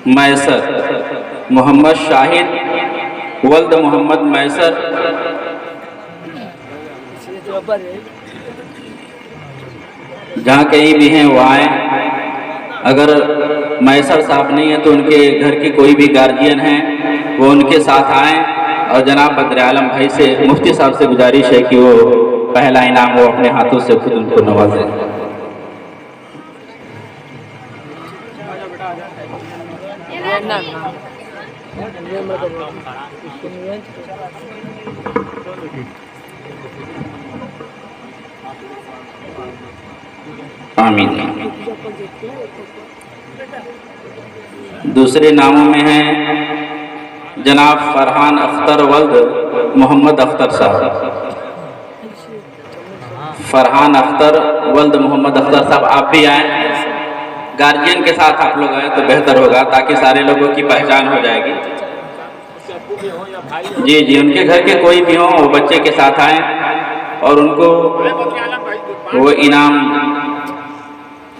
मैसर, मोहम्मद शाहिद वल्द मोहम्मद मैसर। जहाँ कहीं भी हैं वो आए। अगर मैसर साहब नहीं है तो उनके घर के कोई भी गार्जियन हैं वो उनके साथ आएँ। और जनाब बद्र आलम भाई से, मुफ्ती साहब से गुजारिश है कि वो पहला इनाम वो अपने हाथों से खुद उनको नवाजें। आमीन। दूसरे नामों में हैं जनाब फरहान अख्तर वल्द मोहम्मद अख्तर साहब। फरहान अख्तर वल्द मोहम्मद अख्तर साहब, आप भी आए। गार्जियन के साथ आप लोग आए तो बेहतर होगा ताकि सारे लोगों की पहचान हो जाएगी। जी जी, उनके घर के कोई भी हो वो बच्चे के साथ आए और उनको वो इनाम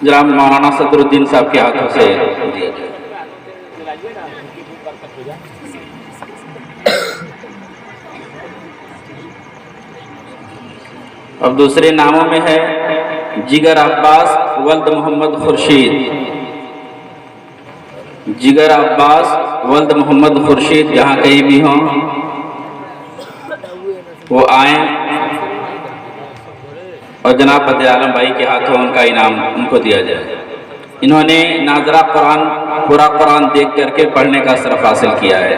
जनाब मौलाना सदरुद्दीन साहब के हाथों से दिया जाए। अब दूसरे नामों में है जिगर अब्बास वल्द मोहम्मद खुर्शीद। जिगर अब्बास वल्द मोहम्मद खुर्शीद, जहाँ कहीं भी हों वो आए और जनाब बद्र आलम भाई के हाथों उनका इनाम उनको दिया जाए। इन्होंने नाजरा कुरान, पूरा कुरान देख करके पढ़ने का शरफ हासिल किया है।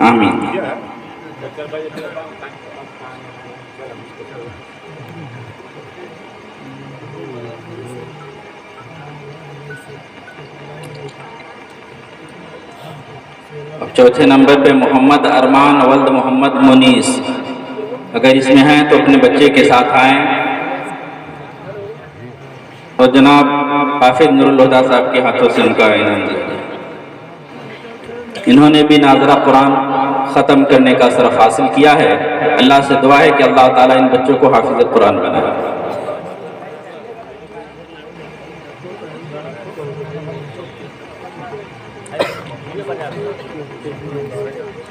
आमीन। अब चौथे नंबर पे मोहम्मद अरमान वल्द मोहम्मद मुनीस। अगर इसमें हैं तो अपने बच्चे के साथ आएँ और जनाब हाफिज नूरुल हुदा साहब के हाथों से उनका इनाम दिया जाए। इन्होंने भी नाजरा कुरान ख़त्म करने का शरफ हासिल किया है। अल्लाह से दुआ है कि अल्लाह ताला इन बच्चों को हाफिज कुरान बनाए।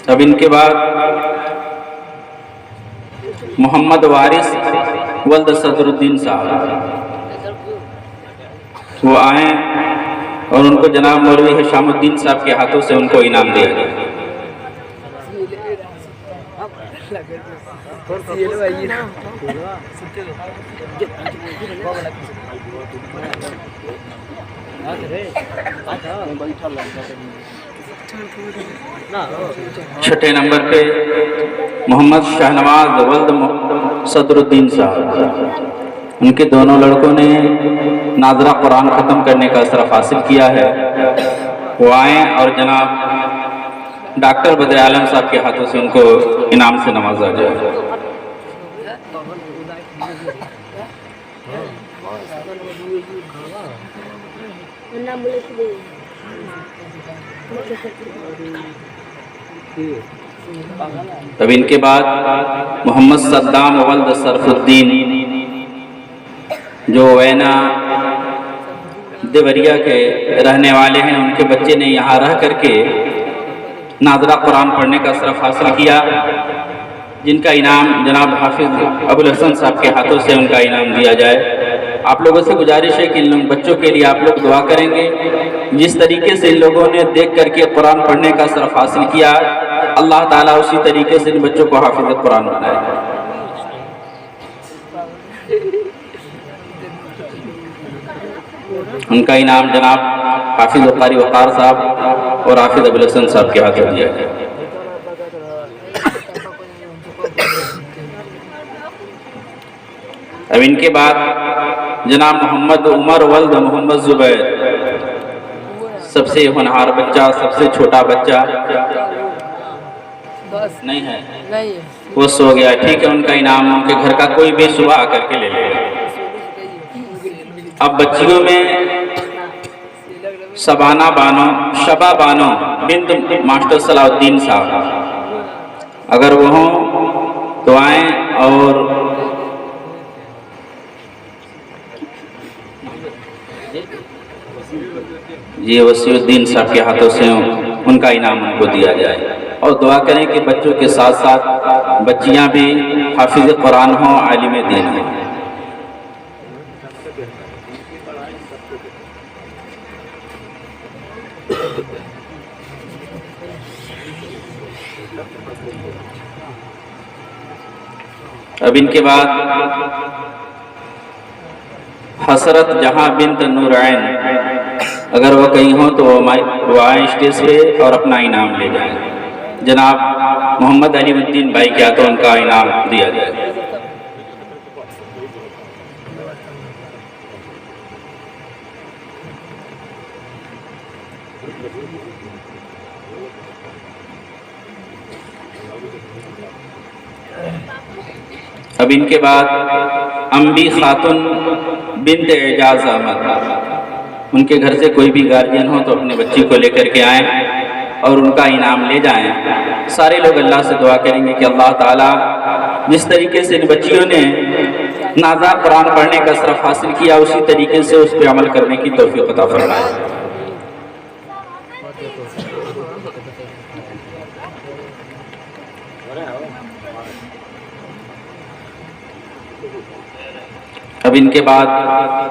अब इनके बाद मोहम्मद वारिस वल्द सदरुद्दीन साहब, वो आए और उनको जनाब मौलवी हिशामुद्दीन साहब के हाथों से उनको इनाम दिया जाए। छठे नंबर पे मोहम्मद शाहनवाज वल्द सदरुद्दीन साहब। उनके दोनों लड़कों ने नाजरा कुरान ख़त्म करने का शरफ हासिल किया है। वो आए और जनाब डॉक्टर बद्र आलम साहब के हाथों से उनको इनाम से नवाजा जाए। तब इनके बाद मोहम्मद सद्दाम वल्द सरफुद्दीन, जो वैना देवरिया के रहने वाले हैं, उनके बच्चे ने यहाँ रह करके नाजरा कुरान पढ़ने का शरफ हासिल किया, जिनका इनाम जनाब हाफिज अबुल हसन साहब के हाथों से उनका इनाम दिया जाए। आप लोगों से गुजारिश है कि इन बच्चों के लिए आप लोग दुआ करेंगे। जिस तरीके से इन लोगों ने देख करके कुरान पढ़ने का शरफ हासिल किया, अल्लाह ताला उसी तरीके से इन बच्चों को हाफिज कुरान बनाए। उनका इनाम जनाब हाफिज कारी वकार साहब और हाफिज अबुल हसन साहब के हाथों दिया जाए। अब इनके बाद जनाब मोहम्मद उमर वल्द मोहम्मद जुबैर, सबसे होनहार बच्चा, सबसे छोटा बच्चा नहीं है, वो सो गया। ठीक है, उनका इनाम उनके घर का कोई भी सुबह आकर के ले लेगा। अब बच्चियों में शबाना बानो बिंद मास्टर सलाउद्दीन साहब, अगर वो हों तो आएँ और ये वसीउद्दीन साहब के हाथों से उनका इनाम उनको दिया जाए। और दुआ करें कि बच्चों के साथ साथ बच्चियां भी हाफिज़ कुरान हों, आलिम दीन हों। अब इनके बाद हसरत जहां बिन्त नूरैन, अगर वो कहीं हो तो वो आए स्टेज पे और अपना इनाम ले जाएं। जनाब मोहम्मद अलीउद्दीन भाई क्या तो उनका इनाम दिया जाए। अब इनके बाद अम्बी खातून बिन्त एजाज अहमद, उनके घर से कोई भी गार्जियन हो तो अपने बच्ची को लेकर के आएँ और उनका इनाम ले जाएं। सारे लोग अल्लाह से दुआ करेंगे कि अल्लाह ताला जिस तरीके से इन बच्चियों ने नाज़ा कुरान पढ़ने का शरफ हासिल किया, उसी तरीके से उस पर अमल करने की तौफीक अता फरमाए। अब इनके बाद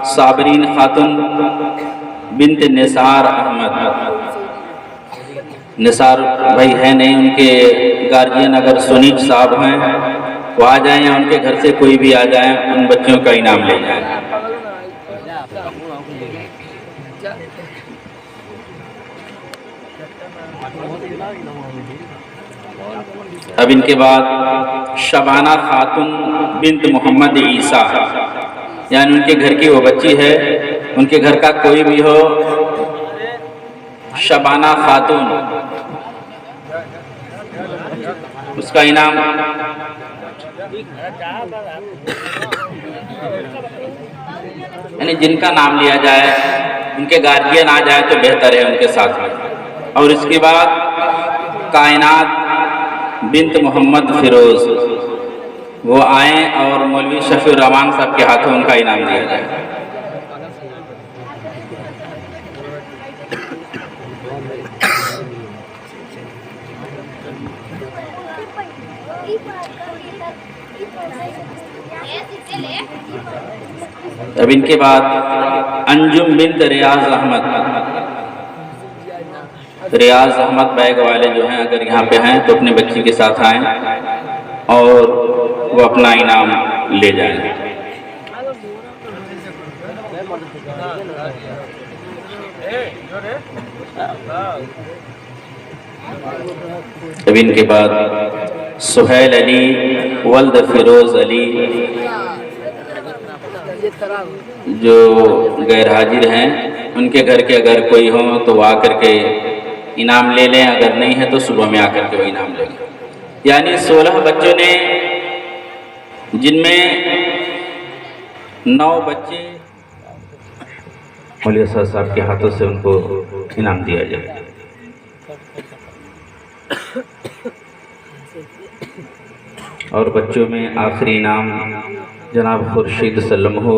साबरीन खातून बिन्त निसार अहमद, निसार भाई है नहीं, उनके गार्जियन अगर सुनीफ साहब हैं वो आ जाएं या उनके घर से कोई भी आ जाए, उन बच्चों का इनाम ले जाएं। अब इनके बाद शबाना खातून बिन्त मोहम्मद ईसा, यानी उनके घर की वो बच्ची है, उनके घर का कोई भी हो, शबाना खातून, उसका इनाम यानी जिनका नाम लिया जाए, उनके गार्जियन आ जाए तो बेहतर है उनके साथ में। और इसके बाद कायनात बिन्त मोहम्मद फिरोज, वो आए और मौलवी शफीउर रहमान साहब के हाथों उनका इनाम दिया जाए। अब इनके बाद अंजुम बिन्त रियाज अहमद, रियाज अहमद बैग वाले जो हैं अगर यहाँ पे हैं तो अपने बच्ची के साथ आएं और वो अपना इनाम ले जाएं। अब इनके बाद सुहैल अली वल्द फिरोज अली, जो गैर हाजिर हैं, उनके घर के अगर कोई हो तो वो आकर के इनाम ले लें, अगर नहीं है तो सुबह में आकर के वो इनाम लेंगे। यानी 16 बच्चों ने, जिनमें 9 बच्चे मौलवी साहब के हाथों से उनको इनाम दिया जाए। और बच्चों में आखिरी इनाम जनाब खुर्शीद सल्लम हो